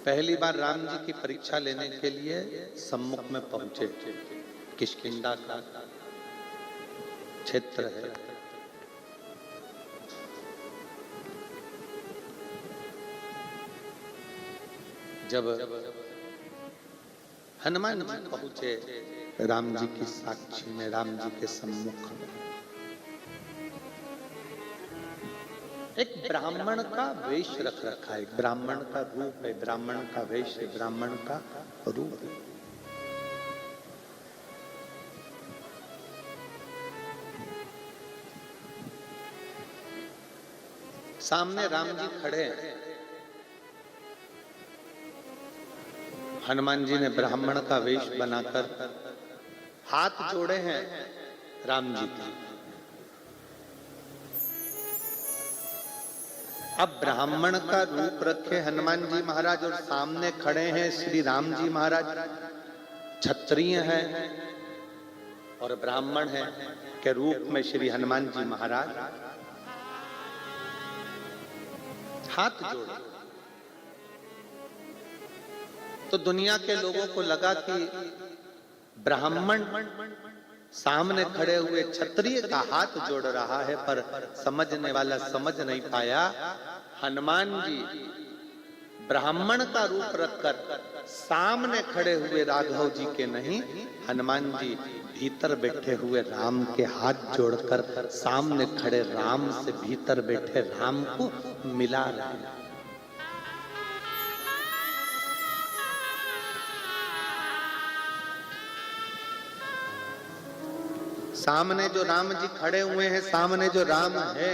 पहली बार राम जी की परीक्षा लेने के लिए सम्मुख में पहुंचे। किष्किंधा का क्षेत्र है। जब हनुमान जी पहुंचे राम जी की साक्षी में, राम जी के सम्मुख में, एक ब्राह्मण का वेश रख रखा है, ब्राह्मण का रूप है, ब्राह्मण का वेश है, ब्राह्मण का रूप है। सामने राम जी खड़े हैं। हनुमान जी ने ब्राह्मण का वेश बनाकर हाथ जोड़े हैं राम जी की। अब ब्राह्मण का रूप रखे हनुमान जी महाराज और सामने खड़े हैं श्री राम जी महाराज, क्षत्रिय हैं और ब्राह्मण हैं के रूप में श्री हनुमान जी महाराज हाथ जोड़े। तो दुनिया के लोगों को लगा कि ब्राह्मण सामने खड़े हुए क्षत्रिय का हाथ जोड़ रहा है, पर समझने वाला समझ नहीं पाया हनुमान जी ब्राह्मण का रूप रखकर सामने खड़े हुए राघव जी के नहीं, हनुमान जी भीतर बैठे हुए राम के हाथ जोड़कर सामने खड़े राम से भीतर बैठे राम को मिला रहे हैं। सामने जो राम जी खड़े हुए हैं, सामने जो राम है,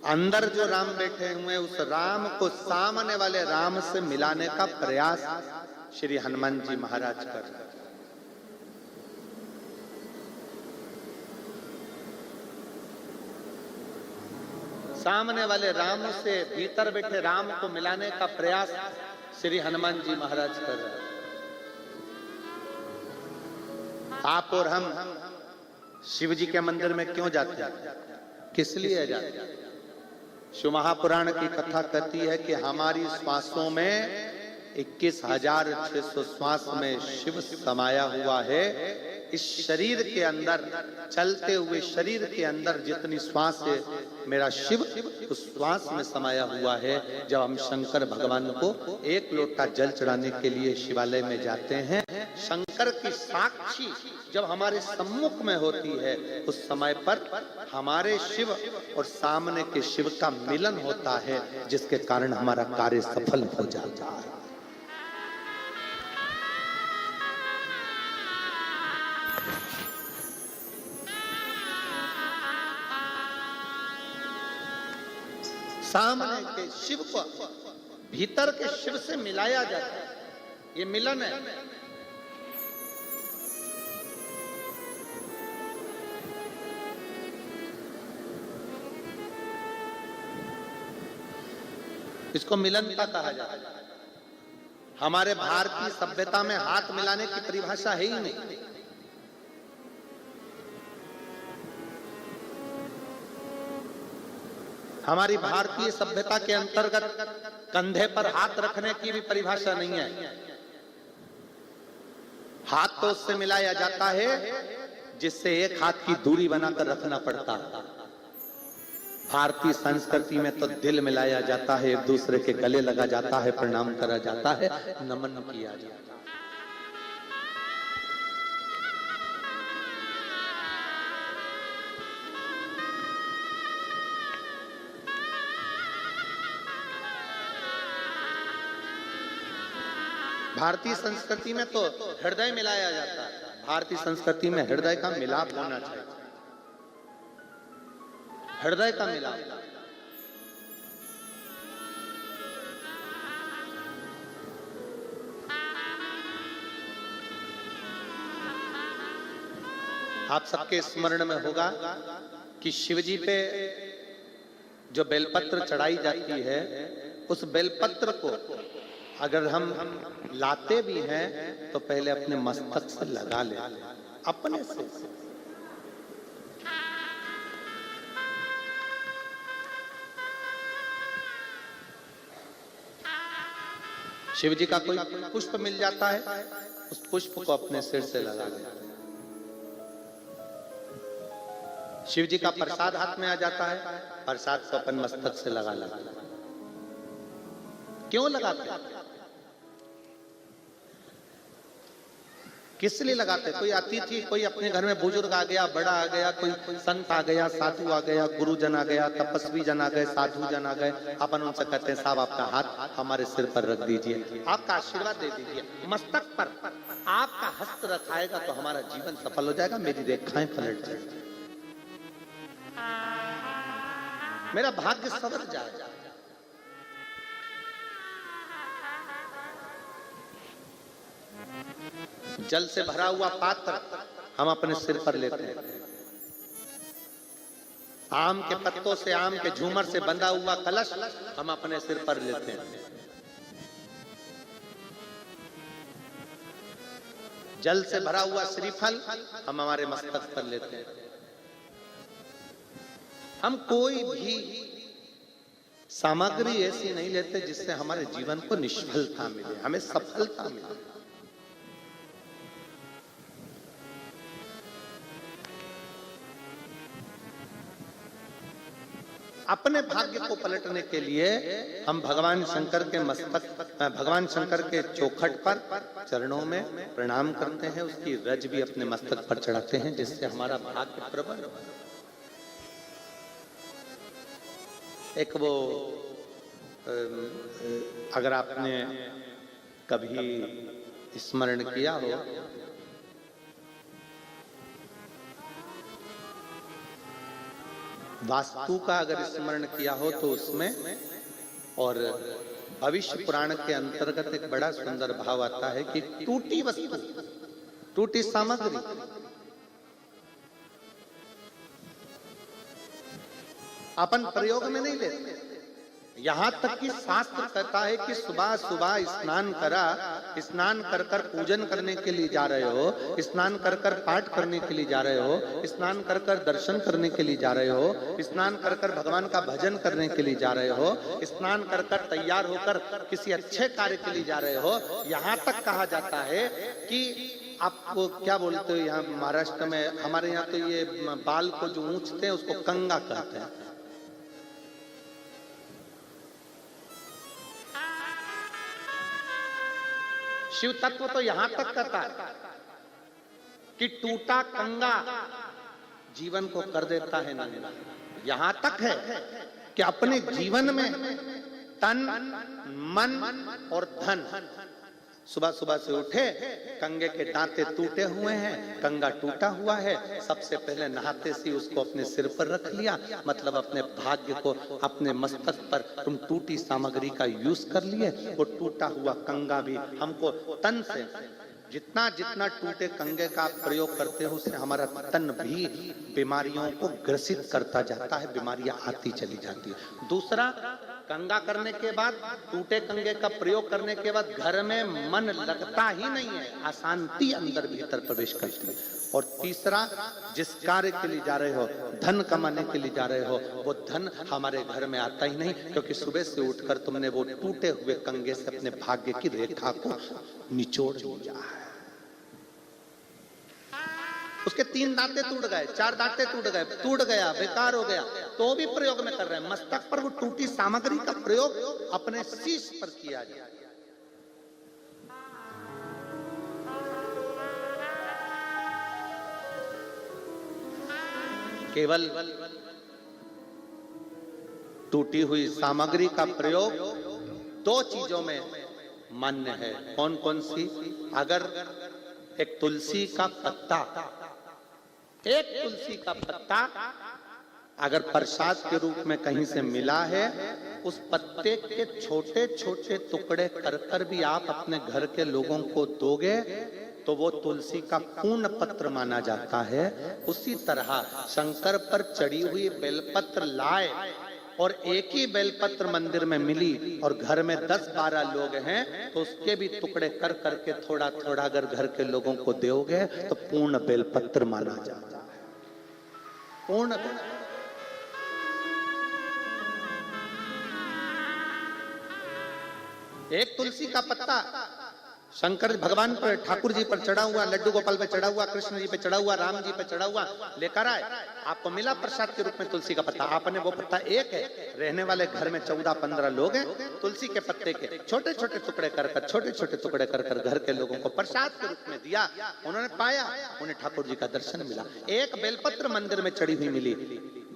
अंदर जो राम बैठे हुए हैं, उस राम को सामने वाले राम से मिलाने का प्रयास श्री हनुमान जी महाराज कर रहे हैं। सामने वाले राम से भीतर बैठे राम को मिलाने का प्रयास श्री हनुमान जी महाराज कर रहे हैं। आप और हम शिव जी के मंदिर में क्यों जाते हैं? किस लिए जाते हैं? शिव महापुराण की कथा कहती है कि हमारी श्वासों में 21,600 श्वास में शिव समाया हुआ है। इस शरीर के अंदर, चलते हुए शरीर के अंदर जितनी श्वास है, मेरा शिव उस श्वास में समाया हुआ है। जब हम शंकर भगवान को एक लोटा जल चढ़ाने के लिए शिवालय में जाते हैं, शंकर की साक्षी जब हमारे सम्मुख में होती है, उस समय पर हमारे शिव और सामने के शिव का मिलन होता है, जिसके कारण हमारा कार्य सफल हो जाता है। सामने के शिव को भीतर के शिव से मिलाया जाता है, ये मिलन है। इसको मिलनता कहा जाता है। हमारे भारतीय सभ्यता में हाथ मिलाने की परिभाषा है ही नहीं। हमारी भारतीय सभ्यता के अंतर्गत कंधे पर हाथ रखने की भी परिभाषा नहीं है। हाथ तो उससे मिलाया जाता है जिससे एक हाथ की दूरी बनाकर रखना पड़ता है। भारतीय संस्कृति में तो दिल मिलाया जाता है, एक दूसरे के गले लगा जाता है, प्रणाम करा जाता है, नमन किया जाता है। भारतीय संस्कृति में तो हृदय मिलाया जाता है। भारतीय संस्कृति में हृदय का मिलाप होना चाहिए, हृदय का मिलाप। आप सबके स्मरण में होगा कि शिवजी पे जो बेलपत्र चढ़ाई जाती है, उस बेलपत्र को अगर हम लाते भी हैं तो पहले अपने मस्तक से लगा ले, अपने से। शिव जी का कोई पुष्प मिल जाता है, उस पुष्प को अपने सिर से लगा लेते हैं। शिव जी का प्रसाद हाथ में आ जाता है, प्रसाद को अपन मस्तक से लगा लेते हैं। क्यों लगाते हैं? किस लिए लगाते? कोई अतिथि, कोई अपने घर में बुजुर्ग आ गया, बड़ा आ गया, कोई संत आ गया, साधु आ गया, गुरुजन आ गया, तपस्वी जन आ गए, साधु जन आ गए, अपन उनसे कहते हैं साहब आपका हाथ हमारे सिर पर रख दीजिए, आपका आशीर्वाद दे दीजिए, मस्तक पर आपका हस्त रखाएगा तो हमारा जीवन सफल हो जाएगा, मेरी रेखाएं पलट जाएगी, मेरा भाग्य सवर जाएगा। जल से भरा हुआ पात्र हम अपने सिर पर लेते हैं, आम के पत्तों से, आम के झूमर से बंधा हुआ कलश हम अपने सिर पर लेते हैं, जल से भरा हुआ श्रीफल हम हमारे मस्तक पर लेते हैं। हम कोई भी सामग्री ऐसी नहीं लेते जिससे हमारे जीवन को निष्फलता मिले, हमें सफलता मिले। अपने भाग्य को पलटने के लिए हम भगवान शंकर के मस्तक, भगवान शंकर के चौखट पर चरणों में प्रणाम करते हैं, उसकी रज भी अपने मस्तक पर चढ़ाते हैं, जिससे हमारा भाग्य प्रबल हो। एक वो अगर आपने कभी स्मरण किया हो, वास्तु का अगर स्मरण किया हो तो उसमें और भविष्य पुराण के अंतर्गत एक बड़ा सुंदर भाव आता है कि टूटी वस्तु, टूटी सामग्री अपन प्रयोग में नहीं लेते। यहां तक कि शास्त्र कहता है कि सुबह सुबह स्नान करा, स्नान कर कर पूजन करने के लिए जा रहे हो, स्नान कर कर पाठ करने के लिए जा रहे हो, स्नान कर कर दर्शन करने के लिए जा रहे हो, स्नान कर कर भगवान का भजन करने के लिए जा रहे हो, स्नान कर कर तैयार होकर किसी अच्छे कार्य के लिए जा रहे हो। यहाँ तक कहा जाता है कि आपको क्या बोलते हो, यहाँ महाराष्ट्र में, हमारे यहाँ तो ये बाल को जो ऊंचते हैं उसको कंगा कहते हैं। शिव तत्व तो यहां तक कहता है कि टूटा कंगा जीवन को कर देता है नंगा। यहां तक है कि अपने जीवन में तन, मन और धन, सुबह सुबह से उठे, कंगे के दांते टूटे हुए हैं, कंगा टूटा हुआ है, सबसे पहले नहाते सी उसको अपने सिर पर रख लिया, मतलब अपने भाग्य को अपने मस्तक पर तुम टूटी सामग्री का यूज कर लिए। वो टूटा हुआ कंगा भी हमको तन से, जितना जितना टूटे कंगे का प्रयोग करते हो उससे हमारा तन भी बीमारियों को ग्रसित करता जाता है, बीमारियां आती चली जाती है। दूसरा, कंगा करने के बाद, टूटे कंगे का प्रयोग करने के बाद घर में मन लगता ही नहीं है, अशांति अंदर भीतर प्रवेश करती है। और तीसरा, जिस कार्य के लिए जा रहे हो, धन कमाने के लिए जा रहे हो, वो धन हमारे घर में आता ही नहीं, क्योंकि सुबह से उठकर तुमने वो टूटे हुए कंगे से अपने भाग्य की रेखा को निचोड़ दिया है। उसके 3 दांते टूट गए, 4 दांते टूट गए, टूट गया, बेकार हो गया, तो भी प्रयोग में कर रहे हैं। मस्तक पर वो टूटी सामग्री का प्रयोग अपने शीश पर किया जाए। केवल टूटी हुई सामग्री का प्रयोग 2 चीजों में मान्य है। कौन कौन सी? अगर एक तुलसी का पत्ता, एक तुलसी का पत्ता अगर प्रसाद के रूप में कहीं से मिला है, उस पत्ते के छोटे छोटे टुकड़े कर कर भी आप अपने घर के लोगों को दोगे तो वो तुलसी का पूर्ण पत्र माना जाता है। उसी तरह शंकर पर चढ़ी हुई बेलपत्र लाए और एक ही बेलपत्र मंदिर में मिली और घर में 10-12 लोग हैं तो उसके भी टुकड़े कर करके थोड़ा थोड़ा अगर घर के लोगों को दोगे तो पूर्ण बेलपत्र माना जाता है। पूर्ण एक तुलसी का पत्ता शंकर भगवान पर, ठाकुर जी पर चढ़ा हुआ, लड्डू गोपाल पे चढ़ा हुआ, कृष्ण जी पे चढ़ा हुआ, राम जी पे चढ़ा हुआ लेकर आए, आपको मिला प्रसाद के रूप में तुलसी का पत्ता। आपने वो पत्ता एक है, रहने वाले घर में 14-15 लोग हैं, तुलसी के पत्ते के छोटे छोटे टुकड़े कर कर, छोटे छोटे टुकड़े कर कर घर के लोगों को प्रसाद के रूप में दिया। उन्होंने पाया, उन्हें ठाकुर जी का दर्शन मिला। एक बेलपत्र मंदिर में चढ़ी हुई मिली।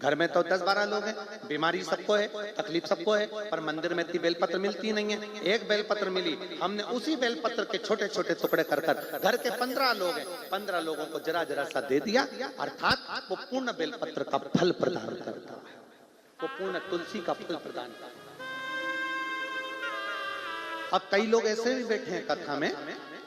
घर में तो 10-12 लोग हैं, बीमारी सबको है, तकलीफ सबको है, पर मंदिर में इतनी बेलपत्र मिलती नहीं है। एक बेलपत्र मिली, हमने उसी बेलपत्र के छोटे छोटे टुकड़े कर कर, घर के 15 लोग हैं, 15 लोगों को जरा जरा सा दे दिया। अर्थात वो पूर्ण बेलपत्र का फल प्रदान करता है, वो पूर्ण तुलसी का फल प्रदान करता है। अब कई लोग ऐसे भी बैठे हैं कथा में,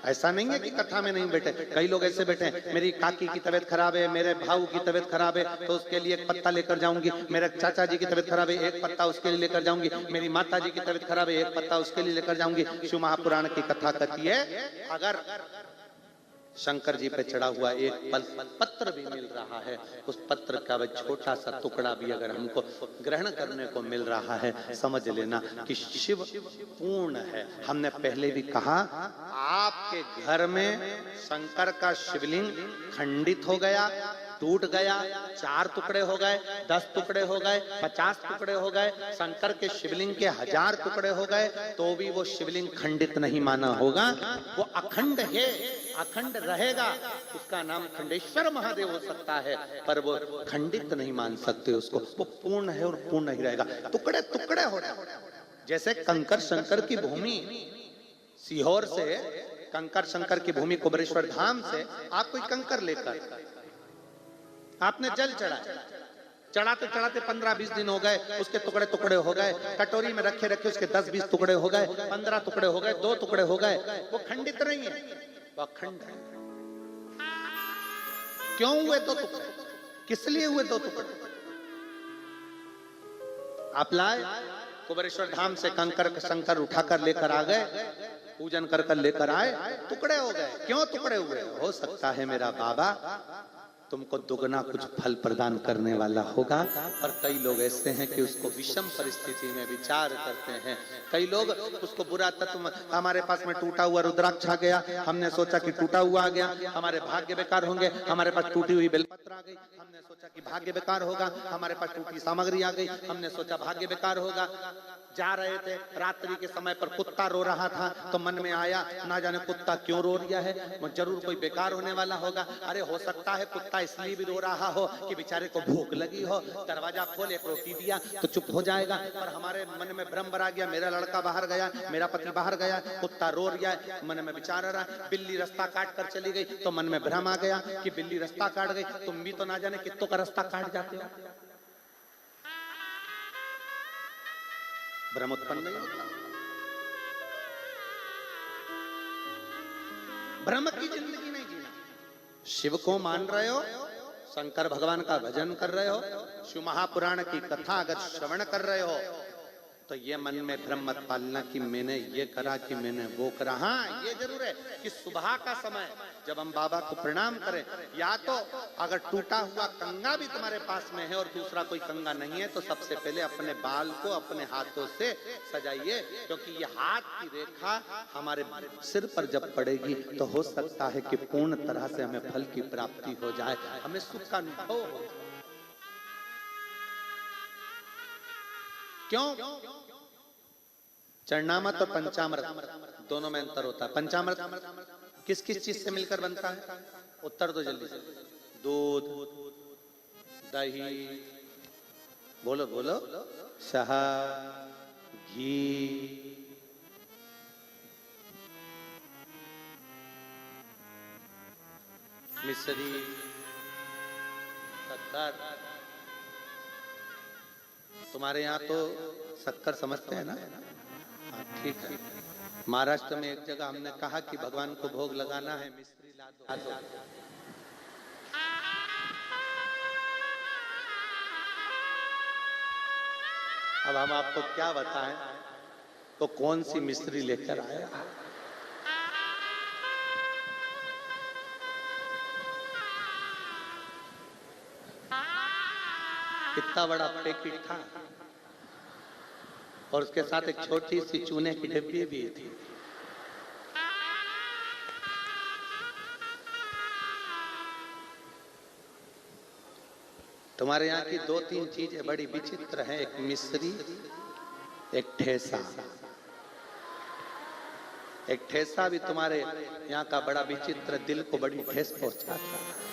ऐसा नहीं है कि कथा में नहीं बैठे, कई लोग ऐसे बैठे हैं, मेरी काकी की तबीयत खराब है, मेरे भाऊ की तबीयत खराब है, तो उसके लिए एक पत्ता लेकर जाऊंगी, मेरे चाचा जी की तबीयत खराब है, एक पत्ता उसके लिए लेकर जाऊंगी, मेरी माता जी की तबीयत खराब है, एक पत्ता उसके लिए लेकर जाऊंगी। शिव महापुराण की कथा कहती है, अगर शंकर जी पे चढ़ा हुआ एक पत्र भी मिल रहा है, उस पत्र का वह छोटा सा टुकड़ा भी अगर हमको ग्रहण करने को मिल रहा है, समझ लेना कि शिव पूर्ण है। हमने पहले भी कहा, आपके घर में शंकर का शिवलिंग खंडित हो गया, टूट गया, 4 टुकड़े हो गए, 10 टुकड़े हो गए, 50 टुकड़े हो गए, शंकर के शिवलिंग के 1000 टुकड़े हो गए, तो भी वो शिवलिंग खंडित नहीं माना होगा, वो अखंड है, अखंड रहेगा। उसका नाम खंडेश्वर महादेव हो सकता है, पर वो खंडित नहीं मान सकते उसको, वो पूर्ण है और पूर्ण ही रहेगा। टुकड़े टुकड़े हो रहे, जैसे कंकर शंकर की भूमि, सीहोर से कंकर शंकर की भूमि कुबेरेश्वर धाम से आप कोई कंकर लेकर आपने जल चढ़ाया, चढ़ाते चढ़ाते 15-20 दिन हो गए, उसके टुकड़े टुकड़े हो गए, कटोरी में रखे रखे उसके 10-20 टुकड़े हो गए, 15 टुकड़े हो गए, 2 टुकड़े हो गए, वो खंडित नहीं है, वो अखंड है। क्यों हुए 2 टुकड़े? किस लिए हुए 2 टुकड़े? आप लाए कुबेरेश्वर धाम से कंकर शंकर उठाकर लेकर आ गए, पूजन कर कर लेकर आए, टुकड़े हो गए। क्यों टुकड़े हुए? हो सकता है मेरा बाबा तुमको दुगना कुछ फल प्रदान करने वाला होगा, पर कई लोग ऐसे हैं कि उसको विषम परिस्थिति में विचार करते हैं। कई लोग उसको बुरा तत्व, हमारे पास में टूटा हुआ रुद्राक्ष आ गया, हमने सोचा कि टूटा हुआ आ गया, हमारे भाग्य बेकार होंगे, हमारे पास टूटी हुई बेलपत्र आ गई, हमने सोचा कि भाग्य बेकार होगा, हमारे पास टूटी सामग्री आ गई, हमने सोचा भाग्य बेकार होगा। जा रहे थे रात्रि के समय पर, कुत्ता रो रहा था, तो मन में आया ना जाने कुत्ता क्यों रो रहा है, जरूर कोई बेकार होने वाला होगा। अरे हो सकता है कुत्ता इसलिए भी रो रहा हो कि बेचारे को भूख लगी हो, दरवाजा खोल एक रोटी दिया तो चुप हो जाएगा, पर हमारे मन में भ्रम भरा गया, मेरा लड़का बाहर गया, मेरा पति बाहर गया, कुत्ता रो रहा है, मन में विचार आ रहा है। बिल्ली रास्ता काट कर चली गई तो मन में भ्रम आ गया कि बिल्ली रास्ता काट गई, तुम भी तो ना जाने कितनों का रास्ता काट जाते हो, भ्रम उत्पन्न नहीं होता। भ्रम की जिंदगी नहीं जीना। शिव को मान रहे हो, शंकर भगवान का भजन कर रहे हो, शिव महापुराण की कथा अगर श्रवण कर रहे हो, तो ये मन में भ्रम मत पालना कि मैंने ये करा कि मैंने वो करा। हाँ, ये जरूर है कि सुबह का समय जब हम बाबा को प्रणाम करें, या तो अगर टूटा हुआ कंगा भी तुम्हारे पास में है और दूसरा कोई कंगा नहीं है, तो सबसे पहले अपने बाल को अपने हाथों से सजाइए, क्योंकि ये हाथ की रेखा हमारे सिर पर जब पड़ेगी तो हो सकता है कि पूर्ण तरह से हमें फल की प्राप्ति हो जाए, हमें सुख का अनुभव हो। क्यों? चरणामृत और पंचामृत दोनों में अंतर होता है। पंचामृत किस किस चीज से मिलकर बनता है? उत्तर दो जल्दी से। दूध, दही, बोलो बोलो, शहद, घी, मिश्री, शक्कर। तुम्हारे यहाँ तो शक्कर समझते हैं ना? हाँ, ठीक है। महाराष्ट्र में एक जगह हमने कहा कि भगवान को भोग लगाना है, मिश्री ला दो। अब हम आपको क्या बताएं, तो कौन सी मिश्री लेकर आया? कितना बड़ा पैकेट था, और उसके साथ एक छोटी सी चूने की डिब्बी भी थी। तुम्हारे यहाँ की 2-3 चीजें बड़ी विचित्र हैं, एक मिश्री, एक ठेसा। एक ठेसा भी तुम्हारे यहाँ का बड़ा विचित्र, दिल को बड़ी ठेस पहुंचाता है।